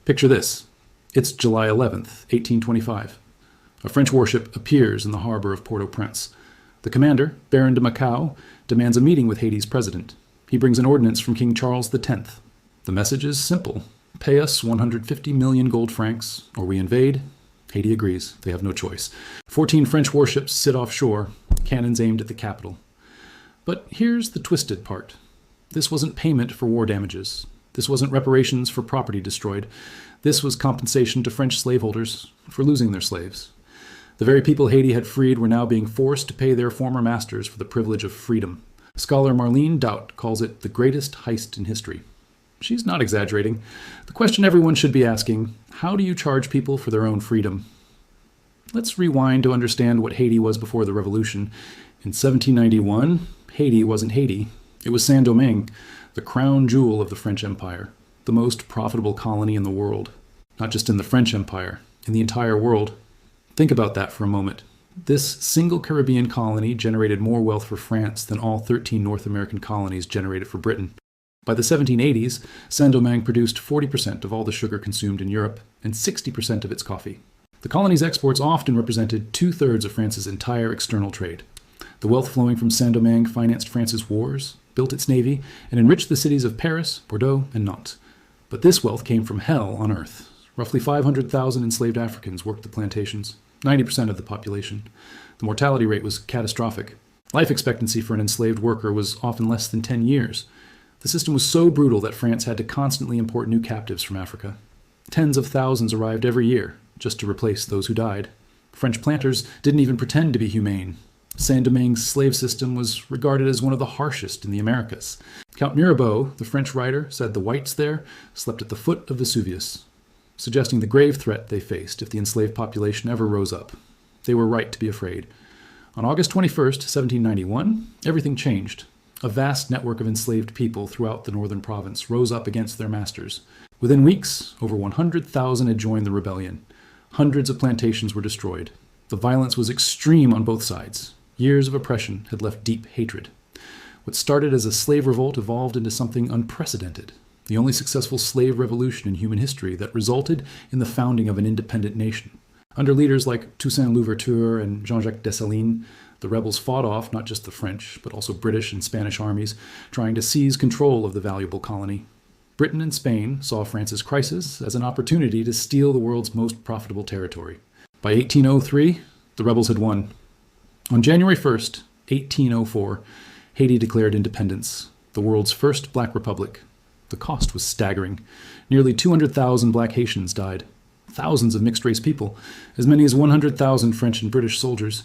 Picture this. It's July 11th, 1825. A French warship appears in the harbor of Port-au-Prince. The commander, Baron de Macau, demands a meeting with Haiti's president. He brings an ordinance from King Charles X. The message is simple. Pay us 150 million gold francs, or we invade. Haiti agrees. They have no choice. 14 French warships sit offshore, cannons aimed at the capital. But here's the twisted part. This wasn't payment for war damages. This wasn't reparations for property destroyed. This was compensation to French slaveholders for losing their slaves. The very people Haiti had freed were now being forced to pay their former masters for the privilege of freedom. Scholar Marlene Doubt calls it the greatest heist in history. She's not exaggerating. The question everyone should be asking, how do you charge people for their own freedom? Let's rewind to understand what Haiti was before the revolution. In 1791, Haiti wasn't Haiti. It was Saint-Domingue, the crown jewel of the French Empire, the most profitable colony in the world. Not just in the French Empire, in the entire world. Think about that for a moment. This single Caribbean colony generated more wealth for France than all 13 North American colonies generated for Britain. By the 1780s, Saint-Domingue produced 40% of all the sugar consumed in Europe and 60% of its coffee. The colony's exports often represented 2/3 of France's entire external trade. The wealth flowing from Saint-Domingue financed France's wars, built its navy, and enriched the cities of Paris, Bordeaux, and Nantes. But this wealth came from hell on earth. Roughly 500,000 enslaved Africans worked the plantations, 90% of the population. The mortality rate was catastrophic. Life expectancy for an enslaved worker was often less than 10 years. The system was so brutal that France had to constantly import new captives from Africa. Tens of thousands arrived every year, just to replace those who died. French planters didn't even pretend to be humane. Saint-Domingue's slave system was regarded as one of the harshest in the Americas. Count Mirabeau, the French writer, said the whites there slept at the foot of Vesuvius, suggesting the grave threat they faced if the enslaved population ever rose up. They were right to be afraid. On August 21st, 1791, everything changed. A vast network of enslaved people throughout the northern province rose up against their masters. Within weeks, over 100,000 had joined the rebellion. Hundreds of plantations were destroyed. The violence was extreme on both sides. Years of oppression had left deep hatred. What started as a slave revolt evolved into something unprecedented, the only successful slave revolution in human history that resulted in the founding of an independent nation. Under leaders like Toussaint Louverture and Jean-Jacques Dessalines, the rebels fought off not just the French, but also British and Spanish armies, trying to seize control of the valuable colony. Britain and Spain saw France's crisis as an opportunity to steal the world's most profitable territory. By 1803, the rebels had won. On January 1st, 1804, Haiti declared independence, the world's first black republic. The cost was staggering. Nearly 200,000 black Haitians died. Thousands of mixed-race people, as many as 100,000 French and British soldiers.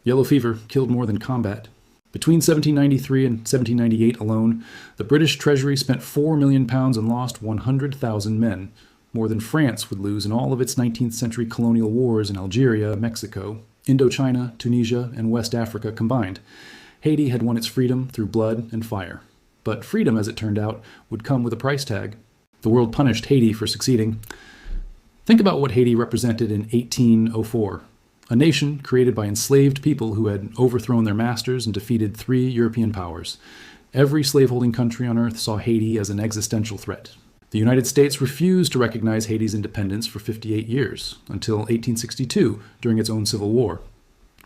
Yellow fever killed more than combat. Between 1793 and 1798 alone, the British Treasury spent £4 million and lost 100,000 men, more than France would lose in all of its 19th century colonial wars in Algeria, Mexico, Indochina, Tunisia, and West Africa combined. Haiti had won its freedom through blood and fire. But freedom, as it turned out, would come with a price tag. The world punished Haiti for succeeding. Think about what Haiti represented in 1804. A nation created by enslaved people who had overthrown their masters and defeated 3 European powers. Every slaveholding country on earth saw Haiti as an existential threat. The United States refused to recognize Haiti's independence for 58 years, until 1862, during its own civil war.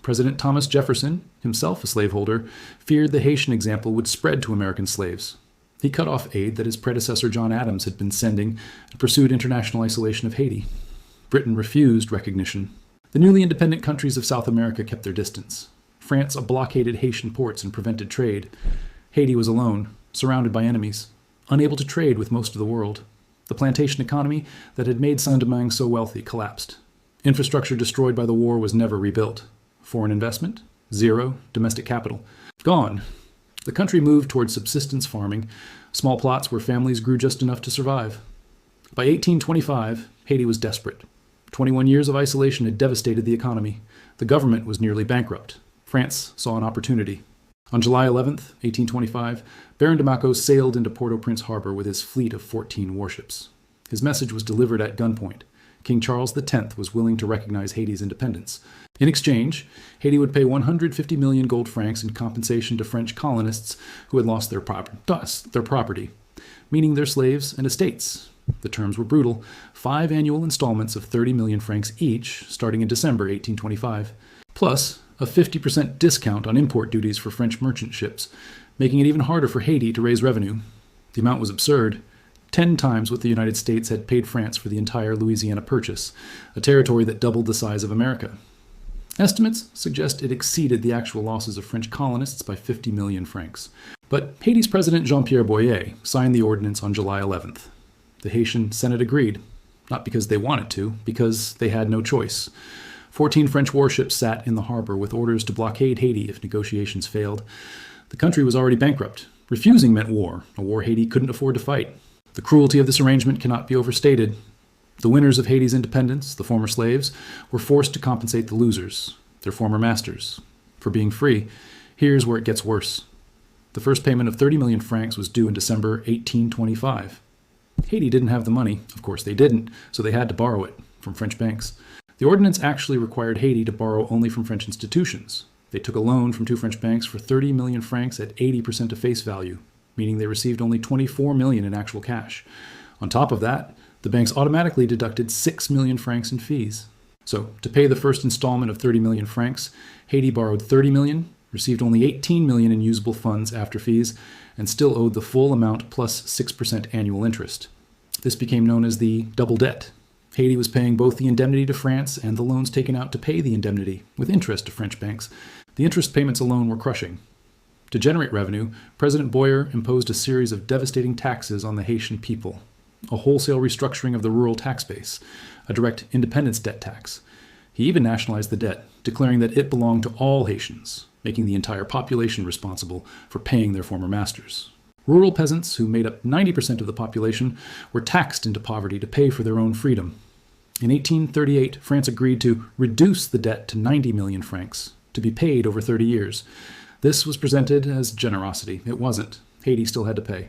President Thomas Jefferson, himself a slaveholder, feared the Haitian example would spread to American slaves. He cut off aid that his predecessor John Adams had been sending and pursued international isolation of Haiti. Britain refused recognition. The newly independent countries of South America kept their distance. France blockaded Haitian ports and prevented trade. Haiti was alone, surrounded by enemies, unable to trade with most of the world. The plantation economy that had made Saint-Domingue so wealthy collapsed. Infrastructure destroyed by the war was never rebuilt. Foreign investment? Zero. Domestic capital? Gone. The country moved towards subsistence farming, small plots where families grew just enough to survive. By 1825, Haiti was desperate. 21 years of isolation had devastated the economy. The government was nearly bankrupt. France saw an opportunity. On July 11th, 1825, Baron de Macau sailed into Port-au-Prince harbor with his fleet of 14 warships. His message was delivered at gunpoint. King Charles X was willing to recognize Haiti's independence. In exchange, Haiti would pay 150 million gold francs in compensation to French colonists who had lost their property, meaning their slaves and estates, The terms were brutal: 5 annual installments of 30 million francs each, starting in December 1825, plus a 50% discount on import duties for French merchant ships, making it even harder for Haiti to raise revenue. The amount was absurd: 10 times what the United States had paid France for the entire Louisiana Purchase, a territory that doubled the size of America. Estimates suggest it exceeded the actual losses of French colonists by 50 million francs. But Haiti's president Jean-Pierre Boyer signed the ordinance on July 11th. The Haitian Senate agreed, not because they wanted to, because they had no choice. 14 French warships sat in the harbor with orders to blockade Haiti if negotiations failed. The country was already bankrupt. Refusing meant war, a war Haiti couldn't afford to fight. The cruelty of this arrangement cannot be overstated. The winners of Haiti's independence, the former slaves, were forced to compensate the losers, their former masters, for being free. Here's where it gets worse. The first payment of 30 million francs was due in December 1825. Haiti didn't have the money. Of course they didn't, so they had to borrow it from French banks. The ordinance actually required Haiti to borrow only from French institutions. They took a loan from 2 French banks for 30 million francs at 80% of face value, meaning they received only 24 million in actual cash. On top of that, the banks automatically deducted 6 million francs in fees. So, to pay the first installment of 30 million francs, Haiti borrowed 30 million, received only 18 million in usable funds after fees, and still owed the full amount plus 6% annual interest. This became known as the double debt. Haiti was paying both the indemnity to France and the loans taken out to pay the indemnity, with interest to French banks. The interest payments alone were crushing. To generate revenue, President Boyer imposed a series of devastating taxes on the Haitian people: a wholesale restructuring of the rural tax base, a direct independence debt tax. He even nationalized the debt, declaring that it belonged to all Haitians, making the entire population responsible for paying their former masters. Rural peasants, who made up 90% of the population, were taxed into poverty to pay for their own freedom. In 1838, France agreed to reduce the debt to 90 million francs, to be paid over 30 years. This was presented as generosity. It wasn't. Haiti still had to pay.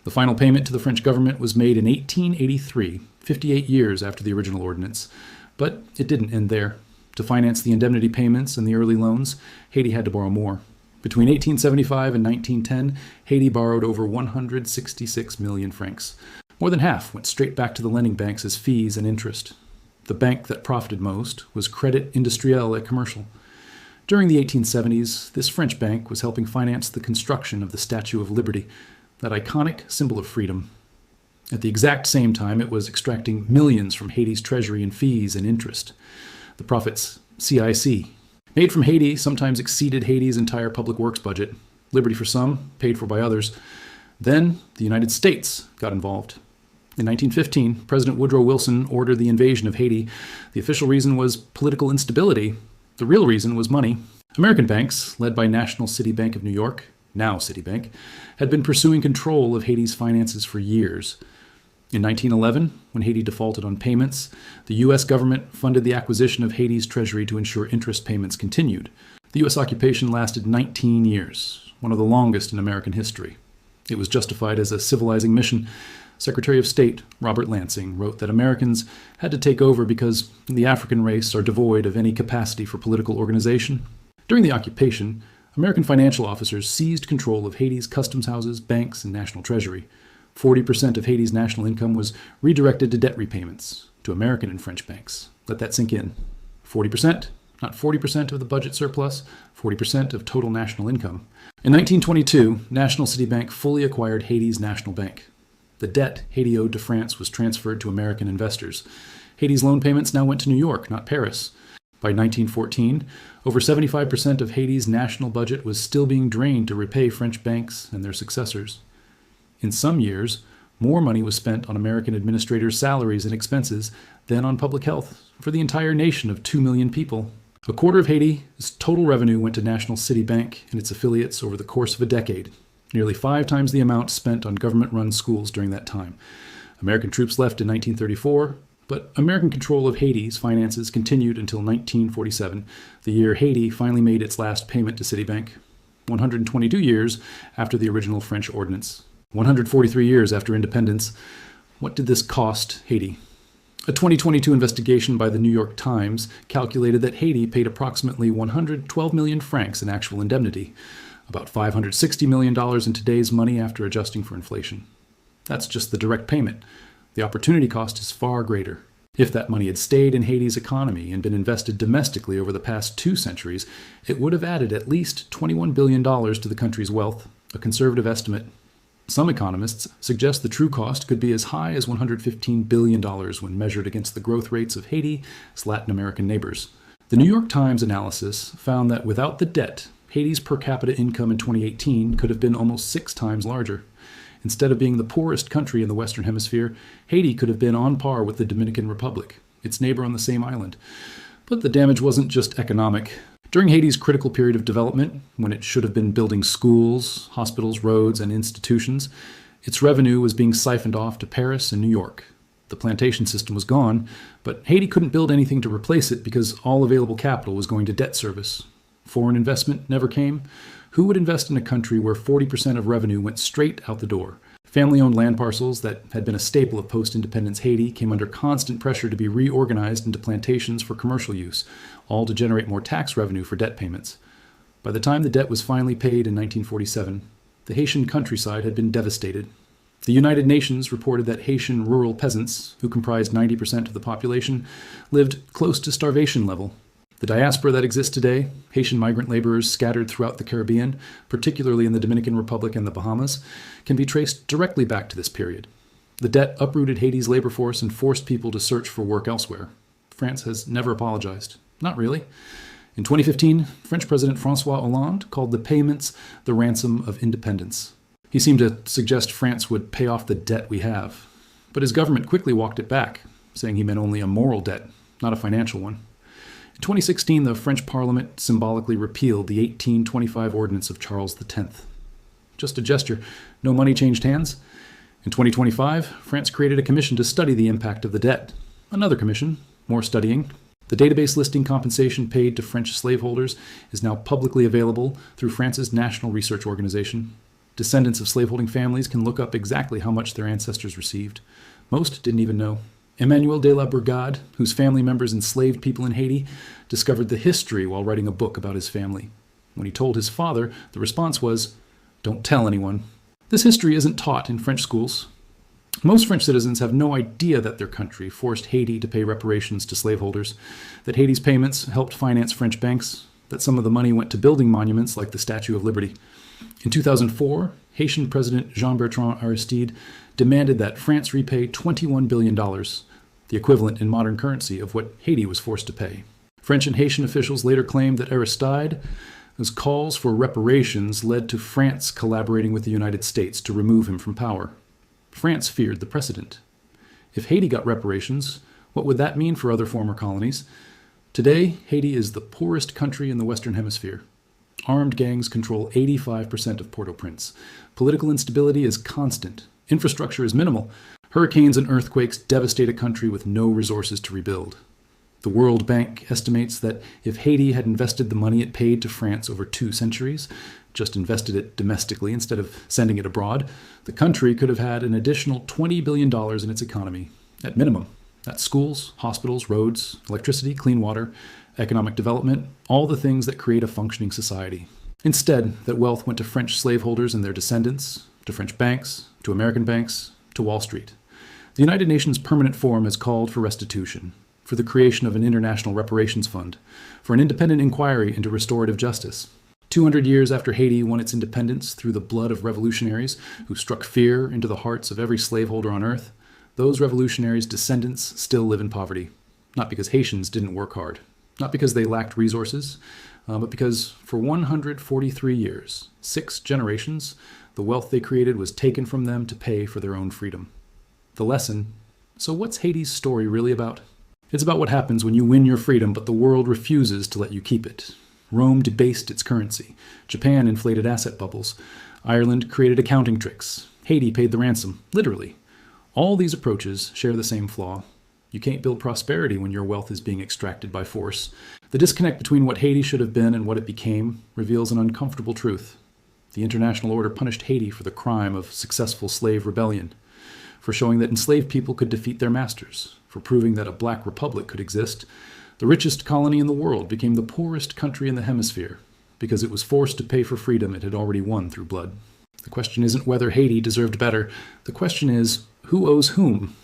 The final payment to the French government was made in 1883, 58 years after the original ordinance. But it didn't end there. To finance the indemnity payments and the early loans, Haiti had to borrow more. Between 1875 and 1910, Haiti borrowed over 166 million francs. More than half went straight back to the lending banks as fees and interest. The bank that profited most was Crédit Industriel et Commercial. During the 1870s, this French bank was helping finance the construction of the Statue of Liberty, that iconic symbol of freedom. At the exact same time, it was extracting millions from Haiti's treasury in fees and interest. The profits, CIC, made from Haiti, sometimes exceeded Haiti's entire public works budget. Liberty for some, paid for by others. Then the United States got involved. In 1915, President Woodrow Wilson ordered the invasion of Haiti. The official reason was political instability. The real reason was money. American banks, led by National City Bank of New York, now Citibank, had been pursuing control of Haiti's finances for years. In 1911, when Haiti defaulted on payments, the U.S. government funded the acquisition of Haiti's treasury to ensure interest payments continued. The U.S. occupation lasted 19 years, one of the longest in American history. It was justified as a civilizing mission. Secretary of State Robert Lansing wrote that Americans had to take over because the African race are devoid of any capacity for political organization. During the occupation, American financial officers seized control of Haiti's customs houses, banks, and national treasury. 40% of Haiti's national income was redirected to debt repayments, to American and French banks. Let that sink in. 40%, not 40% of the budget surplus, 40% of total national income. In 1922, National City Bank fully acquired Haiti's national bank. The debt Haiti owed to France was transferred to American investors. Haiti's loan payments now went to New York, not Paris. By 1914, over 75% of Haiti's national budget was still being drained to repay French banks and their successors. In some years, more money was spent on American administrators' salaries and expenses than on public health for the entire nation of 2 million people. A quarter of Haiti's total revenue went to National City Bank and its affiliates over the course of a decade, nearly 5 times the amount spent on government-run schools during that time. American troops left in 1934, but American control of Haiti's finances continued until 1947, the year Haiti finally made its last payment to Citibank, 122 years after the original French ordinance. 143 years after independence. What did this cost Haiti? A 2022 investigation by the New York Times calculated that Haiti paid approximately 112 million francs in actual indemnity, about $560 million in today's money after adjusting for inflation. That's just the direct payment. The opportunity cost is far greater. If that money had stayed in Haiti's economy and been invested domestically over the past 2 centuries, it would have added at least $21 billion to the country's wealth, a conservative estimate. Some economists suggest the true cost could be as high as $115 billion when measured against the growth rates of Haiti's Latin American neighbors. The New York Times analysis found that without the debt, Haiti's per capita income in 2018 could have been almost 6 times larger. Instead of being the poorest country in the Western Hemisphere, Haiti could have been on par with the Dominican Republic, its neighbor on the same island. But the damage wasn't just economic. During Haiti's critical period of development, when it should have been building schools, hospitals, roads, and institutions, its revenue was being siphoned off to Paris and New York. The plantation system was gone, but Haiti couldn't build anything to replace it because all available capital was going to debt service. Foreign investment never came. Who would invest in a country where 40% of revenue went straight out the door? Family-owned land parcels that had been a staple of post-independence Haiti came under constant pressure to be reorganized into plantations for commercial use, all to generate more tax revenue for debt payments. By the time the debt was finally paid in 1947, the Haitian countryside had been devastated. The United Nations reported that Haitian rural peasants, who comprised 90% of the population, lived close to starvation level. The diaspora that exists today, Haitian migrant laborers scattered throughout the Caribbean, particularly in the Dominican Republic and the Bahamas, can be traced directly back to this period. The debt uprooted Haiti's labor force and forced people to search for work elsewhere. France has never apologized. Not really. In 2015, French President François Hollande called the payments the ransom of independence. He seemed to suggest France would pay off the debt we have. But his government quickly walked it back, saying he meant only a moral debt, not a financial one. In 2016, the French Parliament symbolically repealed the 1825 Ordinance of Charles X. Just a gesture, no money changed hands. In 2025, France created a commission to study the impact of the debt. Another commission, more studying. The database listing compensation paid to French slaveholders is now publicly available through France's National Research Organization. Descendants of slaveholding families can look up exactly how much their ancestors received. Most didn't even know. Emmanuel de la Bourgade, whose family members enslaved people in Haiti, discovered the history while writing a book about his family. When he told his father, the response was, "Don't tell anyone." This history isn't taught in French schools. Most French citizens have no idea that their country forced Haiti to pay reparations to slaveholders, that Haiti's payments helped finance French banks, that some of the money went to building monuments like the Statue of Liberty. In 2004, Haitian President Jean-Bertrand Aristide demanded that France repay $21 billion, the equivalent in modern currency of what Haiti was forced to pay. French and Haitian officials later claimed that Aristide's calls for reparations led to France collaborating with the United States to remove him from power. France feared the precedent. If Haiti got reparations, what would that mean for other former colonies? Today, Haiti is the poorest country in the Western Hemisphere. Armed gangs control 85% of Port-au-Prince. Political instability is constant. Infrastructure is minimal. Hurricanes and earthquakes devastate a country with no resources to rebuild. The World Bank estimates that if Haiti had invested the money it paid to France over 2 centuries, just invested it domestically instead of sending it abroad, the country could have had an additional $20 billion in its economy, at minimum. That's schools, hospitals, roads, electricity, clean water, economic development, all the things that create a functioning society. Instead, that wealth went to French slaveholders and their descendants, to French banks, to American banks, to Wall Street. The United Nations Permanent Forum has called for restitution, for the creation of an international reparations fund, for an independent inquiry into restorative justice. 200 years after Haiti won its independence through the blood of revolutionaries who struck fear into the hearts of every slaveholder on earth, those revolutionaries' descendants still live in poverty. Not because Haitians didn't work hard, not because they lacked resources, but because for 143 years, 6 generations, the wealth they created was taken from them to pay for their own freedom. The lesson: so what's Haiti's story really about? It's about what happens when you win your freedom, but the world refuses to let you keep it. Rome debased its currency. Japan inflated asset bubbles. Ireland created accounting tricks. Haiti paid the ransom, literally. All these approaches share the same flaw. You can't build prosperity when your wealth is being extracted by force. The disconnect between what Haiti should have been and what it became reveals an uncomfortable truth. The international order punished Haiti for the crime of successful slave rebellion, for showing that enslaved people could defeat their masters, for proving that a black republic could exist. The richest colony in the world became the poorest country in the hemisphere, because it was forced to pay for freedom it had already won through blood. The question isn't whether Haiti deserved better. The question is, who owes whom?